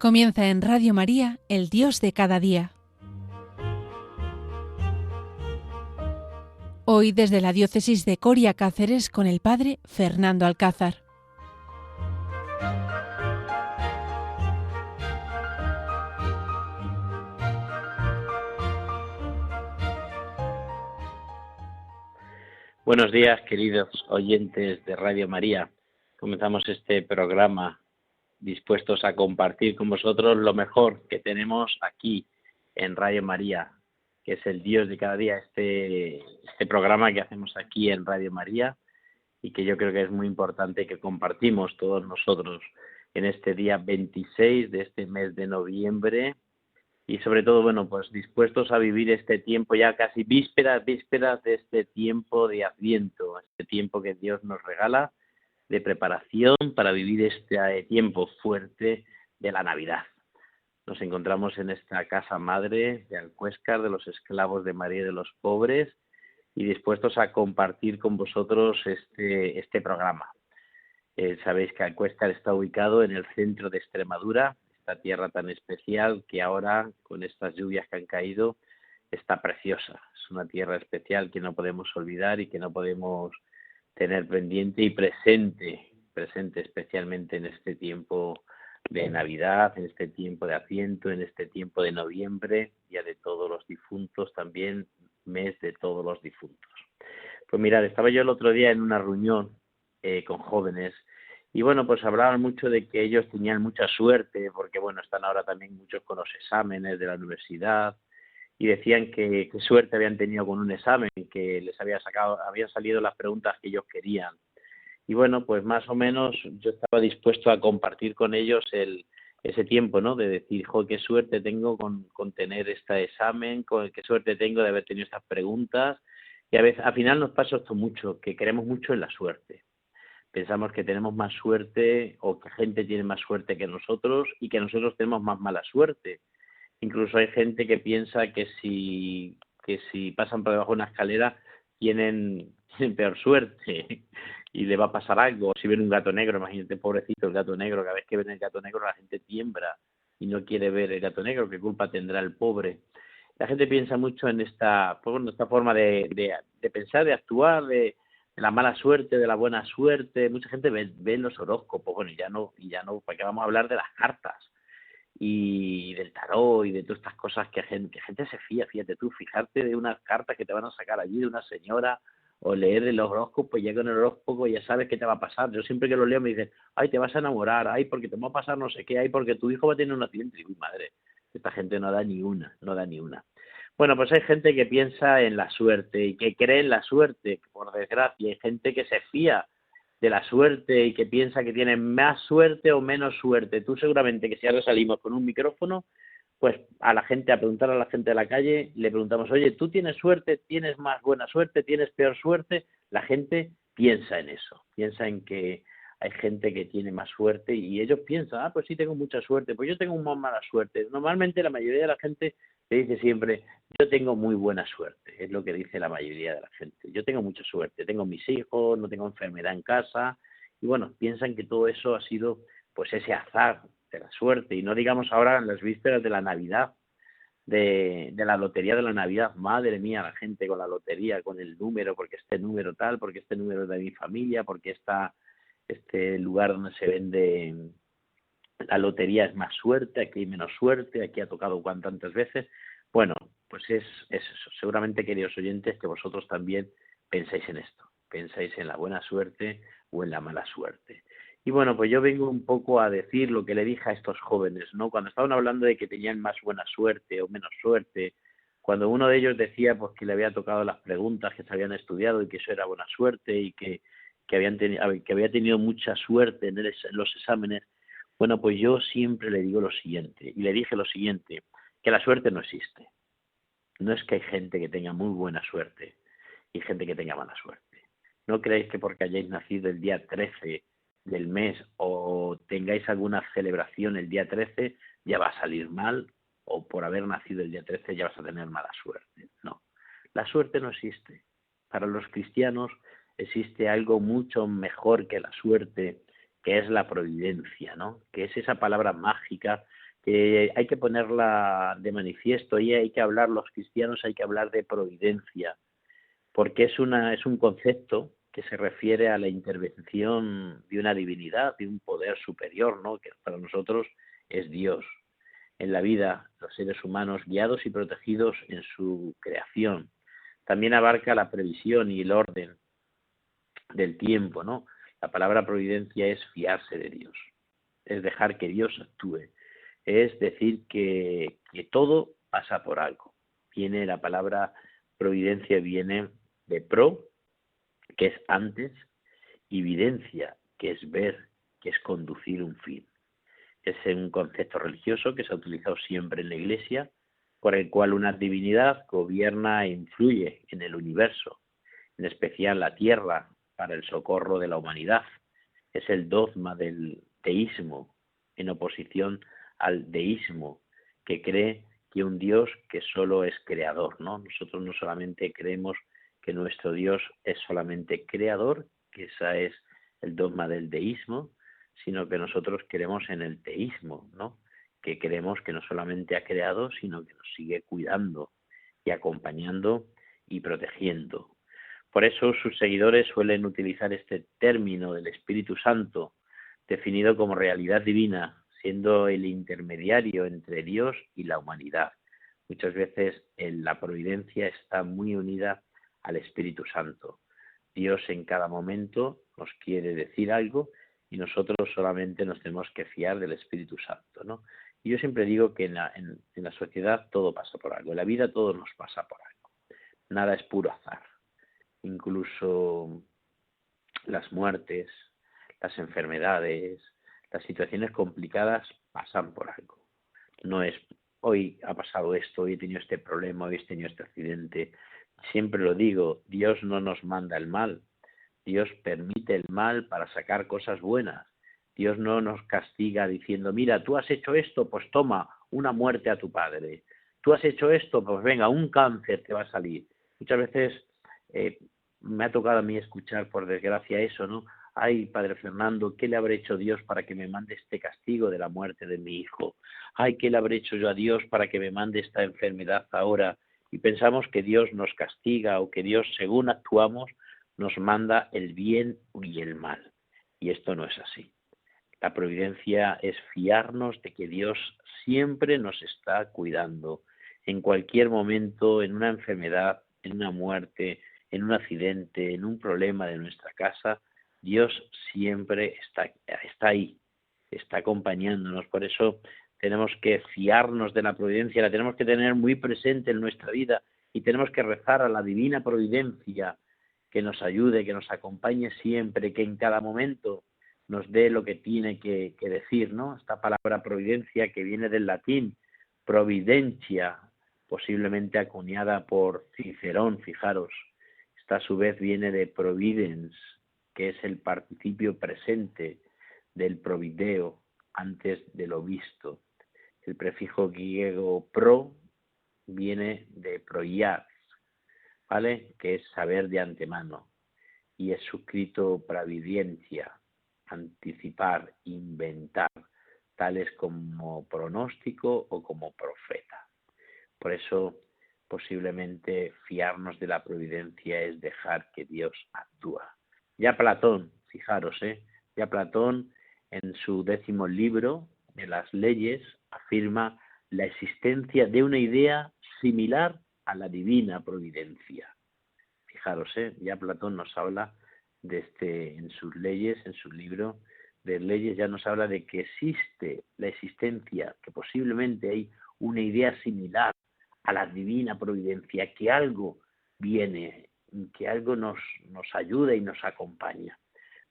Comienza en Radio María, El Dios de cada día. Hoy desde la diócesis de Coria Cáceres con el padre Fernando Alcázar. Buenos días, queridos oyentes de Radio María. Comenzamos este programa dispuestos a compartir con vosotros lo mejor que tenemos aquí en Radio María, que es el Dios de cada día, este programa que hacemos aquí en Radio María y que yo creo que es muy importante que compartimos todos nosotros en este día 26 de este mes de noviembre. Y sobre todo, pues dispuestos a vivir este tiempo ya casi vísperas de este tiempo de Adviento, este tiempo que Dios nos regala de preparación para vivir este tiempo fuerte de la Navidad. Nos encontramos en esta casa madre de Alcuéscar, de los esclavos de María y de los pobres, y dispuestos a compartir con vosotros este programa. Sabéis que Alcuéscar está ubicado en el centro de Extremadura, esta tierra tan especial que ahora, con estas lluvias que han caído, está preciosa. Es una tierra especial que no podemos olvidar y que no podemos tener pendiente y presente especialmente en este tiempo de Navidad, en este tiempo de Adviento, en este tiempo de noviembre, día de todos los difuntos, también mes de todos los difuntos. Pues mirad, estaba yo el otro día en una reunión con jóvenes. Y pues hablaban mucho de que ellos tenían mucha suerte, porque están ahora también muchos con los exámenes de la universidad, y decían que qué suerte habían tenido con un examen, que les habían salido las preguntas que ellos querían. Y pues más o menos yo estaba dispuesto a compartir con ellos ese tiempo, ¿no? De decir, qué suerte tengo con tener este examen, qué suerte tengo de haber tenido estas preguntas. Y a veces, al final nos pasa esto mucho, que creemos mucho en la suerte. Pensamos que tenemos más suerte o que gente tiene más suerte que nosotros y que nosotros tenemos más mala suerte. Incluso hay gente que piensa que si pasan por debajo de una escalera tienen peor suerte y le va a pasar algo. Si ven un gato negro, imagínate, pobrecito el gato negro, cada vez que ven el gato negro la gente tiembla y no quiere ver el gato negro, ¿qué culpa tendrá el pobre? La gente piensa mucho en esta forma de pensar, de actuar, de la mala suerte, de la buena suerte. Mucha gente ve los horóscopos, y ya no, ¿para qué vamos a hablar de las cartas? Y del tarot y de todas estas cosas que gente se fía, fíjate tú, fijarte de unas cartas que te van a sacar allí de una señora o leer el horóscopo y ya con el horóscopo ya sabes qué te va a pasar. Yo siempre que lo leo me dicen, ay, te vas a enamorar, ay, porque te va a pasar no sé qué, ay, porque tu hijo va a tener un accidente. Y madre, esta gente no da ni una. Pues hay gente que piensa en la suerte y que cree en la suerte, por desgracia. Hay gente que se fía de la suerte y que piensa que tiene más suerte o menos suerte. Tú seguramente que si ahora salimos con un micrófono, pues a preguntar a la gente de la calle, le preguntamos, oye, ¿tú tienes suerte? ¿Tienes más buena suerte? ¿Tienes peor suerte? La gente piensa en eso, piensa en que hay gente que tiene más suerte y ellos piensan, pues sí tengo mucha suerte, pues yo tengo más mala suerte. Normalmente la mayoría de la gente te dice siempre, yo tengo muy buena suerte, es lo que dice la mayoría de la gente. Yo tengo mucha suerte, tengo mis hijos, no tengo enfermedad en casa, y piensan que todo eso ha sido pues ese azar de la suerte, y no digamos ahora en las vísperas de la Navidad, de la lotería de la Navidad. Madre mía, la gente con la lotería, con el número, porque este número tal, porque este número es de mi familia, porque este lugar donde se vende la lotería es más suerte, aquí hay menos suerte, aquí ha tocado tantas veces. Pues es eso. Seguramente, queridos oyentes, que vosotros también pensáis en esto, pensáis en la buena suerte o en la mala suerte. Y pues yo vengo un poco a decir lo que le dije a estos jóvenes, ¿no? Cuando estaban hablando de que tenían más buena suerte o menos suerte, cuando uno de ellos decía pues que le había tocado las preguntas que se habían estudiado y que eso era buena suerte y que había tenido mucha suerte en los exámenes, pues yo siempre le digo lo siguiente, y le dije lo siguiente, que la suerte no existe. No es que hay gente que tenga muy buena suerte y gente que tenga mala suerte. No creéis que porque hayáis nacido el día 13 del mes o tengáis alguna celebración el día 13 ya va a salir mal, o por haber nacido el día 13 ya vas a tener mala suerte. No, la suerte no existe. Para los cristianos existe algo mucho mejor que la suerte, que es la providencia, ¿no? Que es esa palabra mágica que hay que ponerla de manifiesto y hay que hablar, los cristianos hay que hablar de providencia, porque es un concepto que se refiere a la intervención de una divinidad, de un poder superior, ¿no? Que para nosotros es Dios. En la vida, los seres humanos guiados y protegidos en su creación. También abarca la previsión y el orden del tiempo, ¿no? La palabra providencia es fiarse de Dios, es dejar que Dios actúe, es decir que todo pasa por algo. Viene la palabra providencia, viene de pro, que es antes, y videncia, que es ver, que es conducir un fin. Es un concepto religioso que se ha utilizado siempre en la Iglesia, por el cual una divinidad gobierna e influye en el universo, en especial la tierra, para el socorro de la humanidad. Es el dogma del teísmo, en oposición al deísmo, que cree que un Dios que solo es creador, ¿no? Nosotros no solamente creemos que nuestro Dios es solamente creador, que ese es el dogma del deísmo, sino que nosotros creemos en el teísmo, ¿no? Que creemos que no solamente ha creado, sino que nos sigue cuidando y acompañando y protegiendo. Por eso sus seguidores suelen utilizar este término del Espíritu Santo, definido como realidad divina, siendo el intermediario entre Dios y la humanidad. Muchas veces la providencia está muy unida al Espíritu Santo. Dios en cada momento nos quiere decir algo y nosotros solamente nos tenemos que fiar del Espíritu Santo, ¿no? Y yo siempre digo que en la sociedad todo pasa por algo, en la vida todo nos pasa por algo. Nada es puro azar. Incluso las muertes, las enfermedades, las situaciones complicadas pasan por algo. No es hoy ha pasado esto, hoy he tenido este problema, hoy he tenido este accidente. Siempre lo digo, Dios no nos manda el mal, Dios permite el mal para sacar cosas buenas. Dios no nos castiga diciendo, mira, tú has hecho esto, pues toma una muerte a tu padre. Tú has hecho esto, pues venga, un cáncer te va a salir. Muchas veces me ha tocado a mí escuchar, por desgracia, eso, ¿no? Ay, Padre Fernando, ¿qué le habré hecho Dios para que me mande este castigo de la muerte de mi hijo? Ay, ¿qué le habré hecho yo a Dios para que me mande esta enfermedad ahora? Y pensamos que Dios nos castiga o que Dios, según actuamos, nos manda el bien y el mal. Y esto no es así. La providencia es fiarnos de que Dios siempre nos está cuidando. En cualquier momento, en una enfermedad, en una muerte, en un accidente, en un problema de nuestra casa, Dios siempre está ahí, está acompañándonos. Por eso tenemos que fiarnos de la providencia, la tenemos que tener muy presente en nuestra vida y tenemos que rezar a la divina providencia que nos ayude, que nos acompañe siempre, que en cada momento nos dé lo que tiene que decir, ¿no? Esta palabra providencia que viene del latín, providencia, posiblemente acuñada por Cicerón, fijaros. Esta a su vez viene de providens, que es el participio presente del provideo, antes de lo visto. El prefijo griego pro viene de proias, ¿vale? Que es saber de antemano. Y es suscrito pravidencia, anticipar, inventar, tales como pronóstico o como profeta. Por eso, posiblemente fiarnos de la providencia es dejar que Dios actúa. Ya Platón, fijaros, ya Platón en su 10º libro de las leyes afirma la existencia de una idea similar a la divina providencia. Fijaros, ya Platón nos habla en sus leyes, en su libro de leyes, ya nos habla de que existe la existencia, que posiblemente hay una idea similar a la divina providencia, que algo viene, que algo nos ayuda y nos acompaña.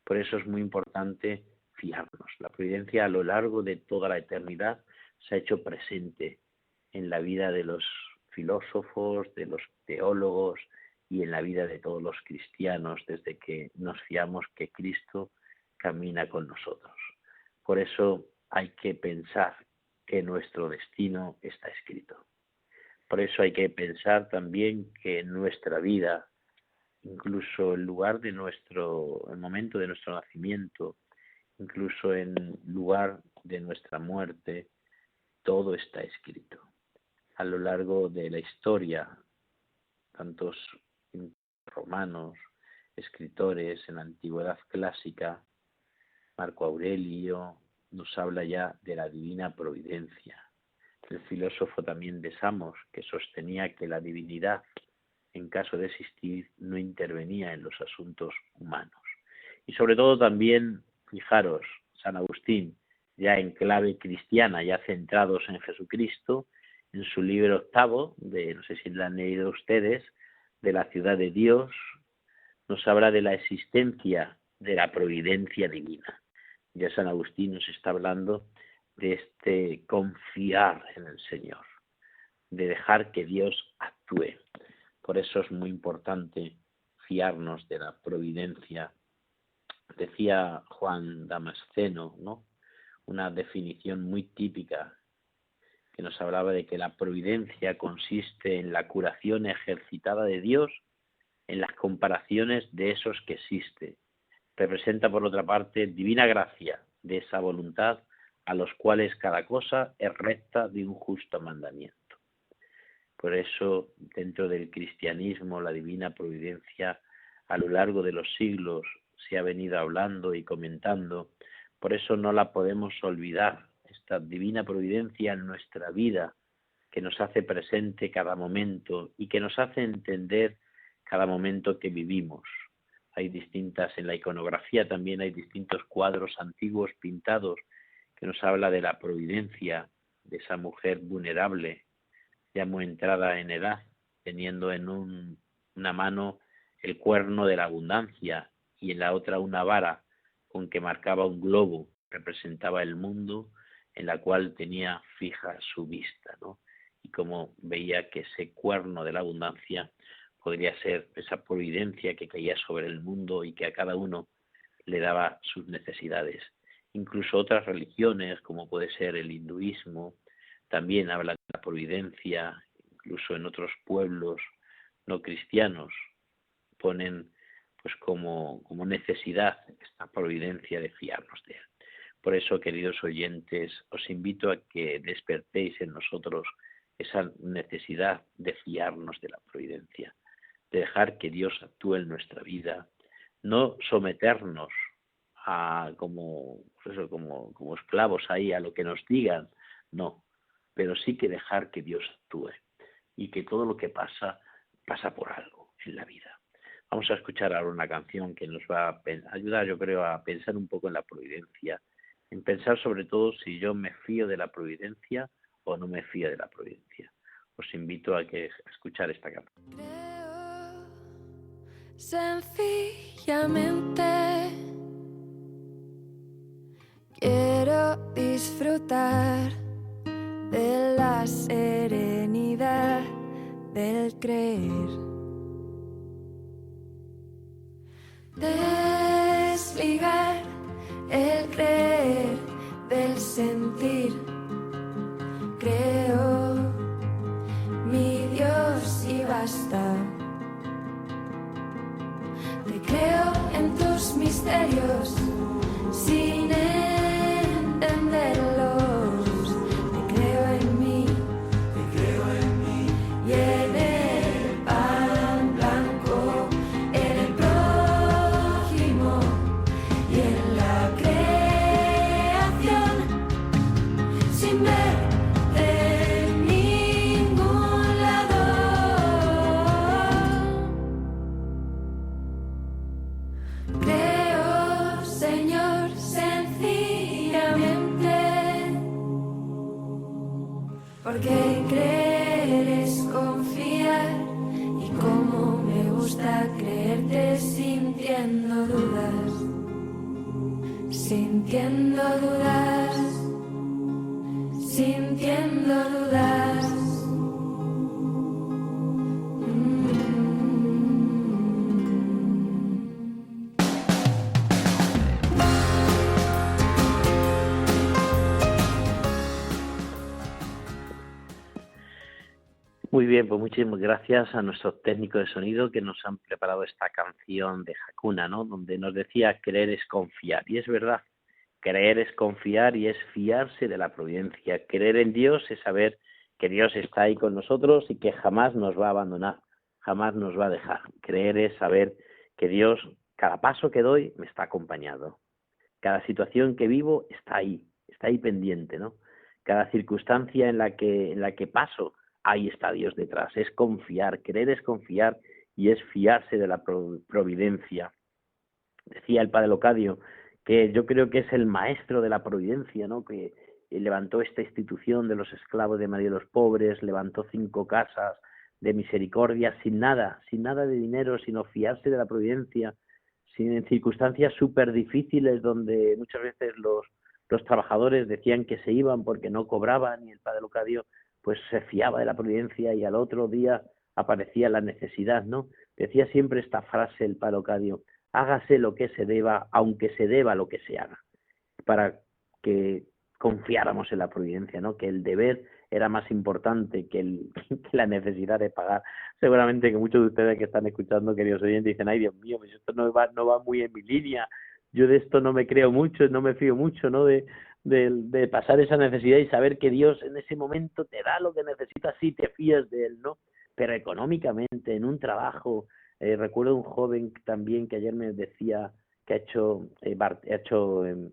Por eso es muy importante fiarnos. La providencia a lo largo de toda la eternidad se ha hecho presente en la vida de los filósofos, de los teólogos y en la vida de todos los cristianos desde que nos fiamos que Cristo camina con nosotros. Por eso hay que pensar que nuestro destino está escrito. Por eso hay que pensar también que nuestra vida, incluso el lugar de el momento de nuestro nacimiento, incluso en lugar de nuestra muerte, todo está escrito. A lo largo de la historia, tantos romanos, escritores en la antigüedad clásica, Marco Aurelio nos habla ya de la divina providencia. El filósofo también de Samos, que sostenía que la divinidad, en caso de existir, no intervenía en los asuntos humanos. Y sobre todo también, fijaros, San Agustín, ya en clave cristiana, ya centrados en Jesucristo, en su libro octavo, no sé si lo han leído ustedes, de la ciudad de Dios, nos habla de la existencia de la providencia divina. Ya San Agustín nos está hablando de este confiar en el Señor, de dejar que Dios actúe. Por eso es muy importante fiarnos de la providencia. Decía Juan Damasceno, ¿no?, una definición muy típica que nos hablaba de que la providencia consiste en la curación ejercitada de Dios en las comparaciones de esos que existe. Representa, por otra parte, divina gracia de esa voluntad a los cuales cada cosa es recta de un justo mandamiento. Por eso, dentro del cristianismo, la divina providencia a lo largo de los siglos se ha venido hablando y comentando. Por eso no la podemos olvidar, esta divina providencia en nuestra vida, que nos hace presente cada momento y que nos hace entender cada momento que vivimos. Hay distintas, en la iconografía también hay distintos cuadros antiguos pintados que nos habla de la providencia de esa mujer vulnerable, ya muy entrada en edad, teniendo en una mano el cuerno de la abundancia y en la otra una vara con que marcaba un globo, representaba el mundo en la cual tenía fija su vista, ¿no? Y como veía que ese cuerno de la abundancia podría ser esa providencia que caía sobre el mundo y que a cada uno le daba sus necesidades. Incluso otras religiones, como puede ser el hinduismo, también hablan de la providencia, incluso en otros pueblos no cristianos ponen pues como necesidad esta providencia de fiarnos de él. Por eso, queridos oyentes, os invito a que despertéis en nosotros esa necesidad de fiarnos de la providencia, de dejar que Dios actúe en nuestra vida, no someternos a como esclavos ahí a lo que nos digan, no, pero sí que dejar que Dios actúe y que todo lo que pasa por algo en la vida. Vamos a escuchar ahora una canción que nos va a ayudar, yo creo, a pensar un poco en la providencia, en pensar sobre todo si yo me fío de la providencia o no me fío de la providencia. Os invito a escuchar esta canción. Creo sencillamente quiero disfrutar de la serenidad del creer, desligar el creer del sentir. Creo, mi Dios, y basta. Te creo en tus misterios sin entenderlos. Te creo en mí y en el pan blanco, en el prójimo y en la creación, sin ver de ningún lado. Creo, Señor, sencillamente, porque creer es confiar, y como me gusta creerte sintiendo dudas, sintiendo dudas, sintiendo dudas. Muy bien, pues muchísimas gracias a nuestros técnicos de sonido que nos han preparado esta canción de Hakuna, ¿no?, donde nos decía creer es confiar. Y es verdad, Creer es confiar y es fiarse de la providencia. Creer en Dios es saber que Dios está ahí con nosotros y que jamás nos va a abandonar, jamás nos va a dejar. Creer es saber que Dios, cada paso que doy, me está acompañando. Cada situación que vivo está ahí pendiente, ¿no? Cada circunstancia en la que paso, ahí está Dios detrás. Es confiar, creer es confiar y es fiarse de la providencia. Decía el padre Locadio que yo creo que es el maestro de la providencia, ¿no? Que levantó esta institución de los esclavos de María de los pobres, levantó 5 casas de misericordia sin nada de dinero, sino fiarse de la providencia, sin circunstancias súper difíciles donde muchas veces los trabajadores decían que se iban porque no cobraban y el padre Locadio pues se fiaba de la providencia y al otro día aparecía la necesidad, ¿no? Decía siempre esta frase el padre Locadio: hágase lo que se deba, aunque se deba lo que se haga, para que confiáramos en la providencia, ¿no? Que el deber era más importante que la necesidad de pagar. Seguramente que muchos de ustedes que están escuchando, queridos oyentes, dicen: ay, Dios mío, pues esto no va muy en mi línea, yo de esto no me creo mucho, no me fío mucho, ¿no? De pasar esa necesidad y saber que Dios en ese momento te da lo que necesitas si te fías de Él, ¿no? Pero económicamente, en un trabajo, recuerdo un joven también que ayer me decía que ha hecho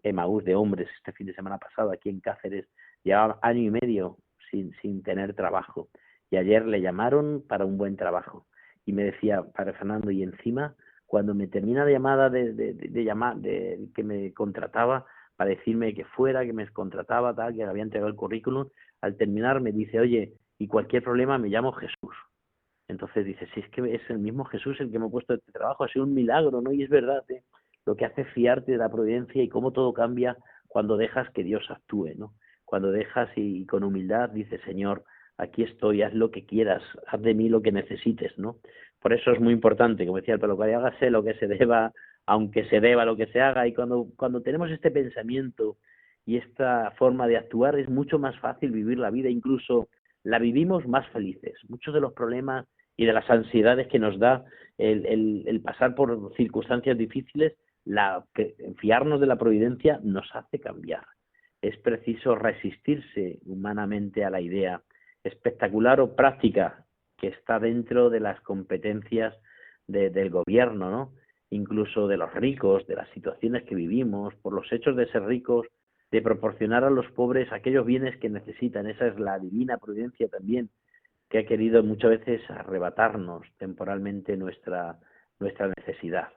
Emaús de hombres este fin de semana pasado aquí en Cáceres. Llevaba año y medio sin tener trabajo y ayer le llamaron para un buen trabajo y me decía: padre Fernando, y encima cuando me termina la llamada de que me contrataba para decirme que fuera, que me contrataba, tal, que le había entregado el currículum, al terminar me dice: oye, y cualquier problema me llamo Jesús. Entonces dice: si es que es el mismo Jesús el que me ha puesto este trabajo, ha sido un milagro, ¿no? Y es verdad, lo que hace fiarte de la providencia y cómo todo cambia cuando dejas que Dios actúe, ¿no? Cuando dejas y con humildad dices: Señor, aquí estoy, haz lo que quieras, haz de mí lo que necesites, ¿no? Por eso es muy importante, como decía el Pablo, que hágase lo que se deba, aunque se deba lo que se haga. Y cuando tenemos este pensamiento y esta forma de actuar, es mucho más fácil vivir la vida, incluso la vivimos más felices. Muchos de los problemas y de las ansiedades que nos da el pasar por circunstancias difíciles, fiarnos de la providencia nos hace cambiar. Es preciso resistirse humanamente a la idea espectacular o práctica que está dentro de las competencias del gobierno, ¿no? Incluso de los ricos, de las situaciones que vivimos, por los hechos de ser ricos, de proporcionar a los pobres aquellos bienes que necesitan. Esa es la divina providencia también, que ha querido muchas veces arrebatarnos temporalmente nuestra necesidad.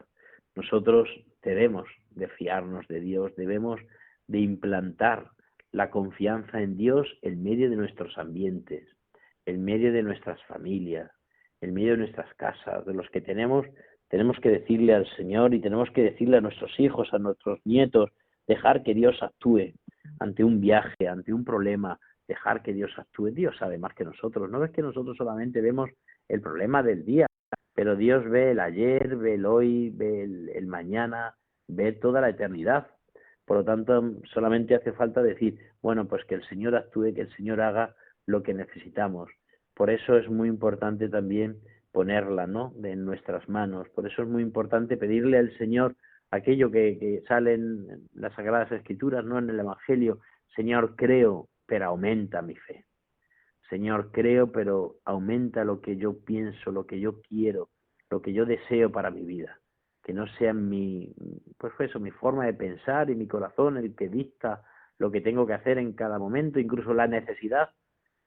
Nosotros debemos de fiarnos de Dios, debemos de implantar la confianza en Dios en medio de nuestros ambientes, en medio de nuestras familias, en medio de nuestras casas, de los que tenemos que decirle al Señor y tenemos que decirle a nuestros hijos, a nuestros nietos, dejar que Dios actúe ante un viaje, ante un problema, dejar que Dios actúe. Dios sabe más que nosotros. No es que nosotros solamente vemos el problema del día, pero Dios ve el ayer, ve el hoy, ve el mañana, ve toda la eternidad. Por lo tanto, solamente hace falta decir: bueno, pues que el Señor actúe, que el Señor haga lo que necesitamos. Por eso es muy importante también ponerla, ¿no?, en nuestras manos. Por eso es muy importante pedirle al Señor aquello que sale en las Sagradas Escrituras, ¿no?, en el Evangelio: Señor, creo, pero aumenta mi fe. Señor, creo, pero aumenta lo que yo pienso, lo que yo quiero, lo que yo deseo para mi vida. Que no sea mi forma de pensar y mi corazón el que dicta lo que tengo que hacer en cada momento, incluso la necesidad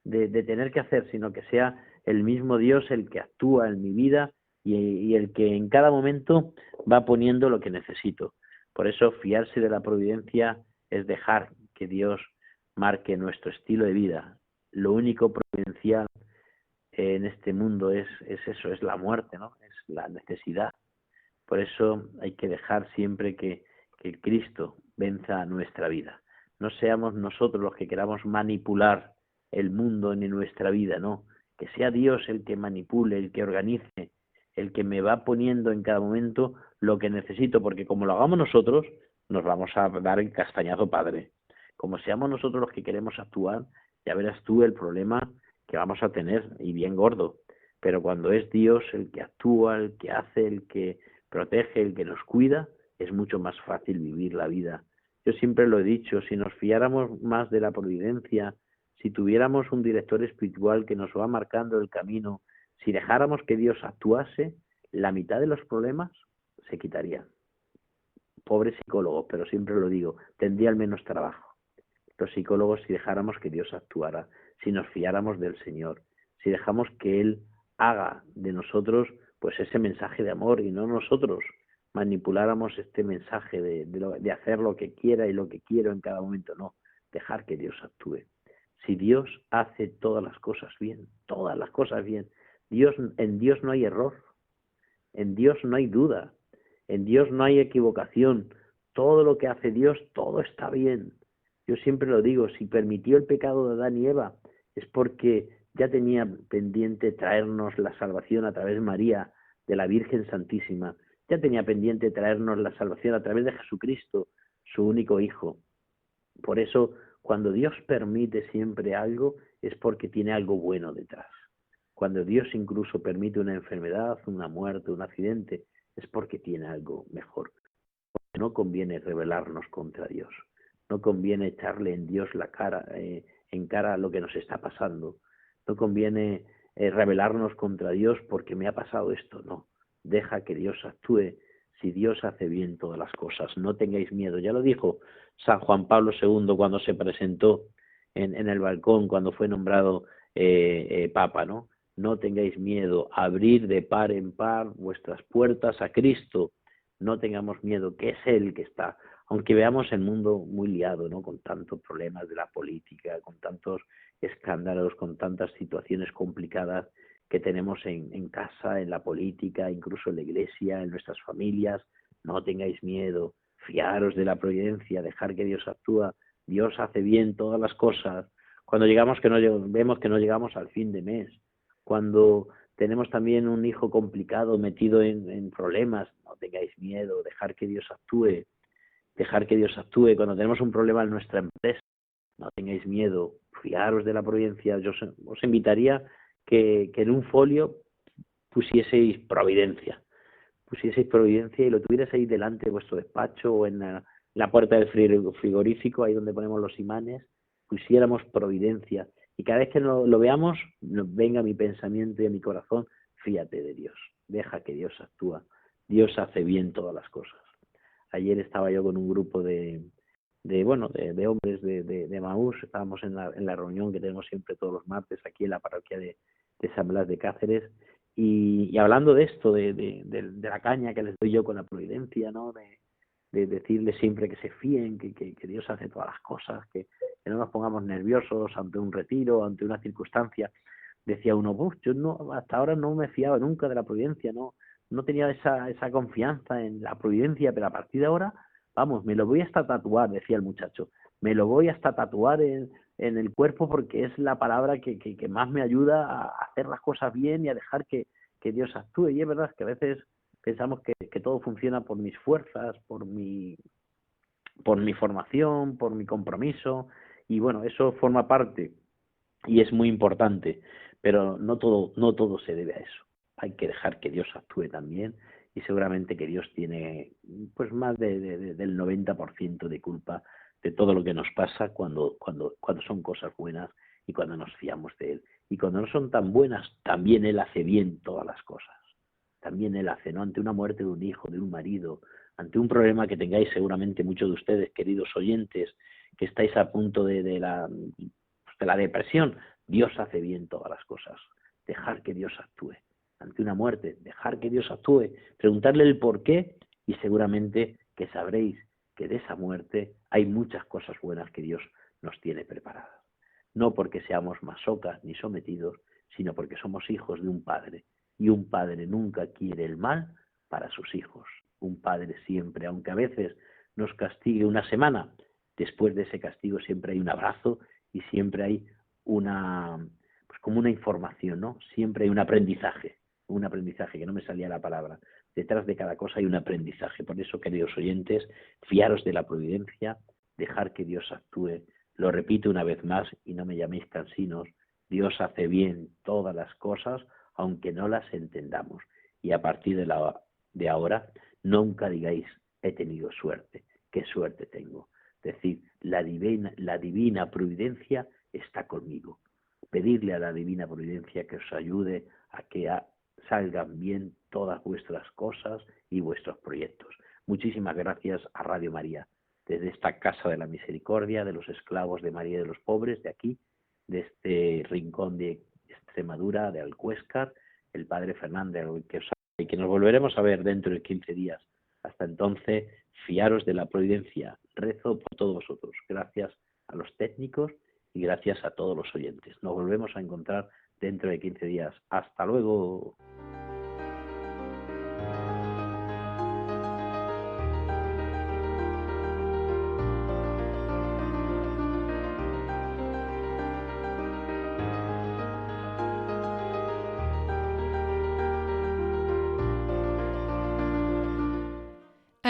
de tener que hacer, sino que sea el mismo Dios el que actúa en mi vida y el que en cada momento va poniendo lo que necesito. Por eso fiarse de la providencia es dejar que Dios marque nuestro estilo de vida. Lo único providencial en este mundo es eso, es la muerte, ¿no? Es la necesidad. Por eso hay que dejar siempre que el Cristo venza nuestra vida. No seamos nosotros los que queramos manipular el mundo ni nuestra vida, no. Que sea Dios el que manipule, el que organice, el que me va poniendo en cada momento lo que necesito, porque como lo hagamos nosotros, nos vamos a dar el castañazo padre. Como seamos nosotros los que queremos actuar, ya verás tú el problema que vamos a tener, y bien gordo. Pero cuando es Dios el que actúa, el que hace, el que protege, el que nos cuida, es mucho más fácil vivir la vida Yo siempre lo he dicho, si nos fiáramos más de la providencia, si tuviéramos un director espiritual que nos va marcando el camino, si dejáramos que Dios actuase, la mitad de los problemas se quitarían. Pobres psicólogos, pero siempre lo digo, tendrían menos trabajo. Los psicólogos, si dejáramos que Dios actuara, si nos fiáramos del Señor, si dejamos que Él haga de nosotros pues ese mensaje de amor y no nosotros manipuláramos este mensaje de hacer lo que quiera y lo que quiero en cada momento, no, dejar que Dios actúe. Si Dios hace todas las cosas bien, en Dios no hay error, en Dios no hay duda, en Dios no hay equivocación, todo lo que hace Dios, todo está bien. Yo siempre lo digo, si permitió el pecado de Adán y Eva, es porque ya tenía pendiente traernos la salvación a través de María, de la Virgen Santísima, ya tenía pendiente traernos la salvación a través de Jesucristo, su único Hijo. Por eso, cuando Dios permite siempre algo, es porque tiene algo bueno detrás. Cuando Dios incluso permite una enfermedad, una muerte, un accidente, es porque tiene algo mejor. Porque no conviene rebelarnos contra Dios. No conviene echarle en Dios en cara a lo que nos está pasando. No conviene rebelarnos contra Dios porque me ha pasado esto. No, deja que Dios actúe. Si Dios hace bien todas las cosas, no tengáis miedo. Ya lo dijo San Juan Pablo II cuando se presentó en el balcón, cuando fue nombrado Papa, ¿no? No tengáis miedo, abrir de par en par vuestras puertas a Cristo. No tengamos miedo, que es Él que está. Aunque veamos el mundo muy liado, ¿no? Con tantos problemas de la política, con tantos escándalos, con tantas situaciones complicadas que tenemos en casa, en la política, incluso en la iglesia, en nuestras familias. No tengáis miedo, fiaros de la providencia, dejar que Dios actúa. Dios hace bien todas las cosas. Cuando vemos que no llegamos al fin de mes, cuando tenemos también un hijo complicado metido en problemas, no tengáis miedo, dejar que Dios actúe. Dejar que Dios actúe. Cuando tenemos un problema en nuestra empresa, no tengáis miedo, fiaros de la providencia. Yo os invitaría que en un folio pusieseis providencia y lo tuvierais ahí delante de vuestro despacho o en la puerta del frigorífico, ahí donde ponemos los imanes, pusiéramos providencia. Y cada vez que lo veamos, nos venga a mi pensamiento y a mi corazón, fíate de Dios, deja que Dios actúa. Dios hace bien todas las cosas. Ayer estaba yo con un grupo de hombres de Maús, estábamos en la reunión que tenemos siempre todos los martes aquí en la parroquia de San Blas de Cáceres, y hablando de esto, de la caña que les doy yo con la providencia, ¿no? De decirles siempre que se fíen, que Dios hace todas las cosas, que no nos pongamos nerviosos ante un retiro, ante una circunstancia. Decía uno, yo hasta ahora no me he fiado nunca de la providencia, no tenía esa confianza en la providencia, pero a partir de ahora, vamos, me lo voy hasta tatuar, decía el muchacho, me lo voy hasta tatuar en el cuerpo porque es la palabra que más me ayuda a hacer las cosas bien y a dejar que Dios actúe. Y es verdad que a veces pensamos que todo funciona por mis fuerzas, por mi formación, por mi compromiso, y bueno, eso forma parte y es muy importante, pero no todo se debe a eso. Hay que dejar que Dios actúe también, y seguramente que Dios tiene pues más del 90% de culpa de todo lo que nos pasa cuando son cosas buenas y cuando nos fiamos de Él. Y cuando no son tan buenas, también Él hace bien todas las cosas. También Él hace, ¿no? Ante una muerte de un hijo, de un marido, ante un problema que tengáis seguramente muchos de ustedes, queridos oyentes, que estáis a punto de la depresión, Dios hace bien todas las cosas. Dejar que Dios actúe. Ante una muerte, dejar que Dios actúe, preguntarle el por qué, y seguramente que sabréis que de esa muerte hay muchas cosas buenas que Dios nos tiene preparadas. No porque seamos masocas ni sometidos, sino porque somos hijos de un Padre, y un Padre nunca quiere el mal para sus hijos. Un Padre siempre, aunque a veces nos castigue una semana, después de ese castigo siempre hay un abrazo y siempre hay como una información, ¿no? Siempre hay un aprendizaje, que no me salía la palabra. Detrás de cada cosa hay un aprendizaje. Por eso, queridos oyentes, fiaros de la providencia, dejar que Dios actúe. Lo repito una vez más y no me llaméis cansinos. Dios hace bien todas las cosas, aunque no las entendamos. Y a partir de ahora, nunca digáis, he tenido suerte. ¿Qué suerte tengo? Decir, la divina providencia está conmigo. Pedirle a la divina providencia que os ayude a que salgan bien todas vuestras cosas y vuestros proyectos. Muchísimas gracias a Radio María, desde esta Casa de la Misericordia, de los esclavos de María y de los pobres, de aquí, de este rincón de Extremadura, de Alcuéscar, el Padre Fernando, que os y que nos volveremos a ver dentro de 15 días. Hasta entonces, fiaros de la providencia. Rezo por todos vosotros. Gracias a los técnicos y gracias a todos los oyentes. Nos volvemos a encontrar dentro de 15 días. Hasta luego.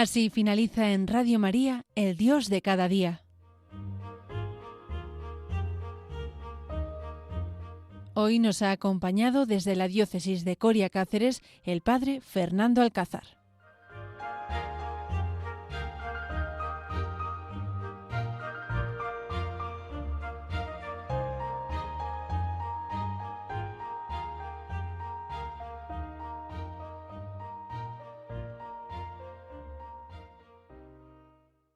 Así finaliza en Radio María, El Dios de cada día. Hoy nos ha acompañado desde la diócesis de Coria Cáceres el padre Fernando Alcázar.